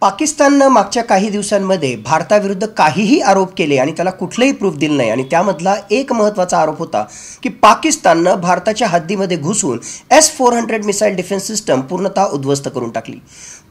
पाकिस्ताननं मागच्या काही दिवसांमध्ये भारताविरुद्ध काहीही आरोप केले आणि त्याला कुठलंही प्रूफ दिलं नाही आणि त्यामधला एक महत्त्वाचा आरोप होता की पाकिस्ताननं भारताच्या हद्दीमध्ये घुसून S-400 मिसाईल डिफेन्स सिस्टम पूर्णतः उद्ध्वस्त करून टाकली।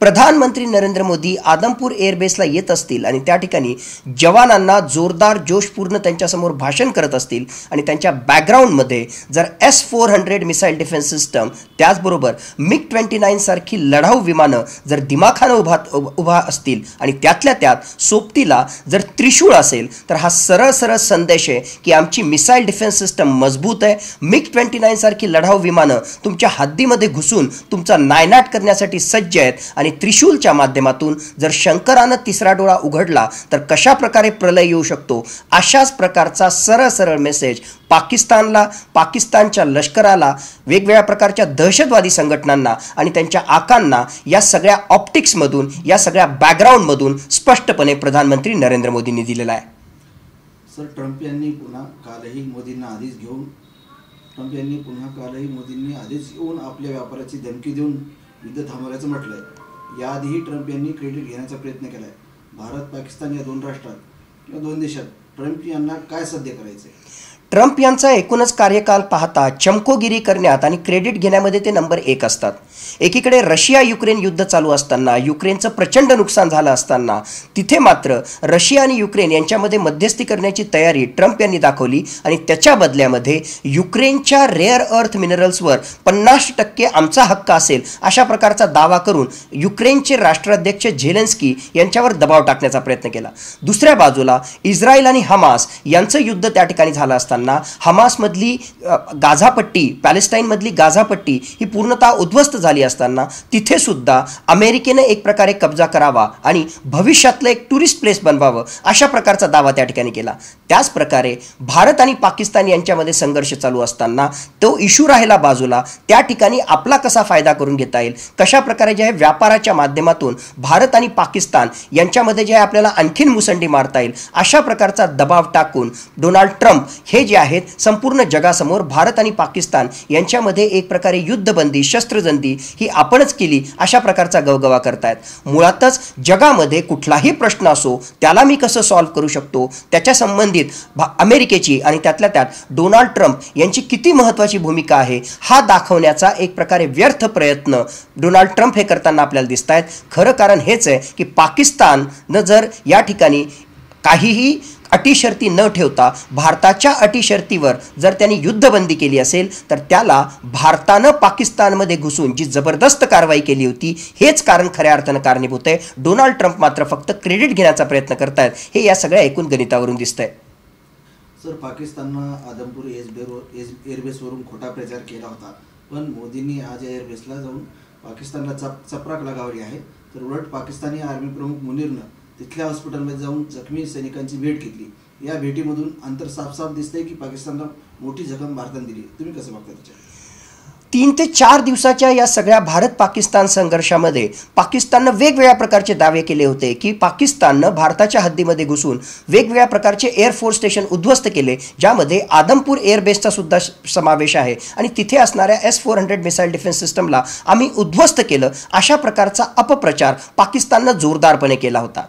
प्रधानमंत्री नरेंद्र मोदी आदमपूर एअरबेसला येत असतील आणि त्या ठिकाणी जवानांना जोरदार जोशपूर्ण त्यांच्यासमोर भाषण करत असतील आणि त्यांच्या बॅकग्राऊंडमध्ये जर S-400 मिसाईल डिफेन्स सिस्टम त्याचबरोबर MiG-29 सारखी लढाऊ विमानं जर दिमाखानं उभा असतील आणि त्यातल्या त्यात सोबतीला जर त्रिशूळ असेल तर हा सरळ सरळ संदेश आहे की आमची मिसाईल डिफेन्स सिस्टम मजबूत आहे। MiG-29 सारखी लढाऊ विमानं तुमच्या हद्दीमध्ये घुसून तुमचा नायनाट करण्यासाठी सज्ज आहेत आणि त्रिशूलच्या माध्यमातून जर शंकरानं तिसरा डोळा उघडला तर कशा प्रकारे प्रलय येऊ शकतो अशाच प्रकारचा सरळ सरळ मेसेज पाकिस्तानला, पाकिस्तानच्या लष्कराला, वेगवेगळ्या प्रकारच्या दहशतवादी संघटनांना आणि त्यांच्या आकांना या सगळ्या ऑप्टिक्समधून, या सगळ्या बॅकग्राऊंडमधून स्पष्टपणे प्रधानमंत्री नरेंद्र मोदींनी दिलेला आहे। सर, ट्रम्प यांनी पुन्हा कालही मोदींनी आधीच येऊन आपल्या व्यापाराची धमकी देऊन युद्ध थांबवण्याचं म्हटलंय। याआधीही ट्रम्प यांनी क्रेडिट घेण्याचा प्रयत्न केलाय। भारत पाकिस्तान या दोन राष्ट्रात किंवा दोन देशात ट्रम्प यांना काय साध्य करायचंय? ट्रम्प यांचा एकूणच कार्यकाल पाहता चमकोगिरी करण्यात आणि क्रेडिट घेण्यामध्ये ते नंबर 1 असतात। एकीकडे रशिया युक्रेन युद्ध चालू असताना, युक्रेनचं प्रचंड नुकसान झालं असताना तिथे मात्र रशिया आणि युक्रेन यांच्यामध्ये मध्यस्थी करण्याची तयारी ट्रम्प यांनी दाखवली आणि त्याच्या बदल्यामध्ये युक्रेनच्या रेअर अर्थ मिनरल्सवर 50% आमचा हक्क असेल अशा प्रकारचा दावा करून युक्रेनचे राष्ट्राध्यक्ष झेलेन्स्की यांच्यावर दबाव टाकण्याचा प्रयत्न केला। दुसऱ्या बाजूला इस्रायल आणि हमास यांचं युद्ध त्या ठिकाणी झालं असताना हमासमधली गाझापट्टी, पॅलेस्टाईनमधली गाझापट्टी ही पूर्णतः उद्ध्वस्त झाली असताना तिथे सुद्धा अमेरिकेने एक प्रकारे कब्जा करावा आणि भविष्यातलं एक टुरिस्ट प्लेस बनवावं अशा प्रकारचा दावा त्या ठिकाणी केला। त्याच प्रकारे भारत आणि पाकिस्तान यांच्यामध्ये संघर्ष चालू असताना तो इश्यू राहिला बाजूला, त्या ठिकाणी आपला कसा फायदा करून घेता येईल, कशा प्रकारे जे आहे व्यापाराच्या माध्यमातून भारत आणि पाकिस्तान यांच्यामध्ये जे आहे आपल्याला आणखीन मुसंडी मारता येईल अशा प्रकारचा दबाव टाकून डोनाल्ड ट्रम्प हे जे आहेत संपूर्ण जगासमोर भारत आणि पाकिस्तान यांच्यामध्ये एक प्रकारे युद्धबंदी, शस्त्रबंदी ही आपणच केली अशा प्रकारचा गवगवा करतायत। मुळातच जगामध्ये कुठलाही प्रश्न असो त्याला मी कसं सॉल्व्ह करू शकतो त्याच्या संबंधित अमेरिकेची आणि त्यातल्या त्यात डोनाल्ड ट्रम्प यांची किती महत्त्वाची भूमिका आहे हा दाखवण्याचा एक प्रकारे व्यर्थ प्रयत्न डोनाल्ड ट्रम्प हे करताना आपल्याला दिसत आहेत। खरं कारण हेच आहे की पाकिस्ताननं जर या ठिकाणी काहीही अटी शर्ती न ठेवता भारताच्या अटी शर्तीवर जर त्यांनी युद्धबंदी केली असेल तर त्याला भारतानं पाकिस्तानमध्ये घुसून जी जबरदस्त कारवाई केली होती हेच कारण खऱ्या अर्थानं कारणीभूत आहे। डोनाल्ड ट्रम्प मात्र फक्त क्रेडिट घेण्याचा प्रयत्न करतायत हे या सगळ्या एकूण गणितावरून दिसतंय। सर, पाकिस्ताननं आदमपूर एअरबेसवरून खोटा प्रचार केला होता, पण मोदींनी आज एअरबेसला जाऊन पाकिस्तानला चपराक लगावली आहे। तर उलट पाकिस्तानी आर्मी प्रमुख मुनीरनं तिथल्या हॉस्पिटलमध्ये जाऊन जखमी सैनिकांची भेट घेतली। या भेटीमधून अंतर साफ दिसतंय की पाकिस्तानला मोठी जखम भारताने दिली। तुम्ही कसं बघता त्याच्या? 3 ते 4 दिवसाच्या या सगळ्या भारत पाकिस्तान संघर्षामध्ये पाकिस्ताननं वेगवेगळ्या प्रकारचे दावे केले होते की पाकिस्ताननं भारताच्या हद्दीमध्ये घुसून वेगवेगळ्या प्रकारचे एअरफोर्स स्टेशन उद्ध्वस्त केले, ज्यामध्ये आदमपूर एअरबेसचा सुद्धा समावेश आहे आणि तिथे असणाऱ्या S-400 मिसाईल डिफेन्स सिस्टमला आम्ही उद्ध्वस्त केलं अशा प्रकारचा अपप्रचार पाकिस्ताननं जोरदारपणे केला होता।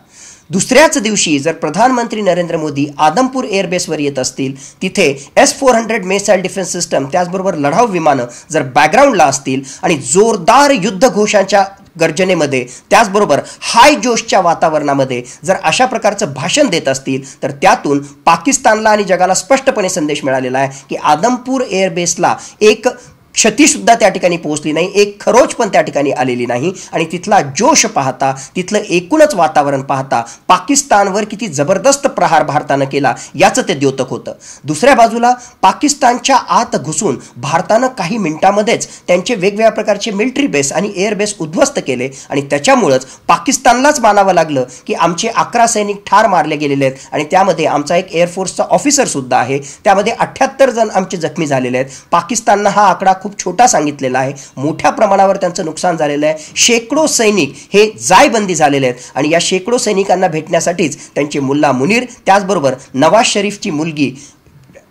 दुसऱ्याच दिवशी जर प्रधानमंत्री नरेंद्र मोदी आदमपूर एअरबेसवर येत असतील, तिथे S-400 मिसाईल डिफेन्स सिस्टम त्याचबरोबर लढाऊ विमानं जर बॅकग्राऊंडला असतील आणि जोरदार युद्धघोषांच्या गर्जनेमध्ये त्याचबरोबर हाय जोशच्या वातावरणामध्ये जर अशा प्रकारचं भाषण देत असतील तर त्यातून पाकिस्तानला आणि जगाला स्पष्टपणे संदेश मिळालेला आहे की आदमपूर एअरबेसला एक क्षतीसुद्धा त्या ठिकाणी पोहोचली नाही, एक खरोच पण त्या ठिकाणी आलेली नाही आणि तिथला जोश पाहता, तिथलं एकूणच वातावरण पाहता पाकिस्तानवर किती जबरदस्त प्रहार भारतानं केला याचं ते द्योतक होतं। दुसऱ्या बाजूला पाकिस्तानच्या आत घुसून भारतानं काही मिनिटांमध्येच त्यांचे वेगवेगळ्या प्रकारचे मिलिटरी बेस आणि एअरबेस उद्ध्वस्त केले आणि त्याच्यामुळंच पाकिस्तानलाच मानावं लागलं की आमचे 11 सैनिक ठार मारले गेलेले आहेत आणि त्यामध्ये आमचा एक एअरफोर्सचा ऑफिसरसुद्धा आहे, त्यामध्ये 78 जण आमचे जखमी झालेले आहेत। पाकिस्ताननं हा आकडा खूप छोटा सांगितलेला आहे, मोठ्या प्रमाणावर त्यांचं नुकसान झालेलं आहे। शेकडो सैनिक हे जायबंदी झालेले आहेत आणि या शेकडो सैनिकांना भेटण्यासाठीच त्यांचे मुल्ला मुनीर त्याचबरोबर नवाज शरीफची मुलगी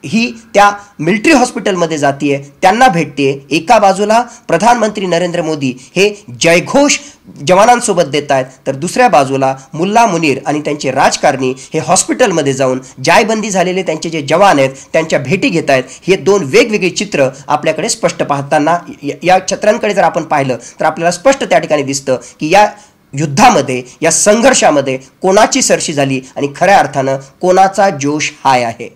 ही त्या मिलिटरी हॉस्पिटलमध्ये जातीये, त्यांना भेटते. एका बाजूला प्रधानमंत्री नरेंद्र मोदी हे जयघोष जवानांसोबत देत आहेत, तर दुसऱ्या बाजूला मुल्ला मुनीर आणि त्यांचे राजकारणी हे हॉस्पिटलमध्ये जाऊन जायबंदी झालेले त्यांचे जे जवान आहेत त्यांच्या भेटी घेत आहेत. हे दोन वेगवेगळे चित्र आपल्याकडे स्पष्ट पाहताना या चित्रांकडे जर आपण पाहिलं तर आपल्याला स्पष्ट त्या ठिकाणी दिसतं की या युद्धामध्ये, या संघर्षामध्ये कोणाची सरशी झाली आणि खऱ्या अर्थानं कोणाचा जोश हाय आहे.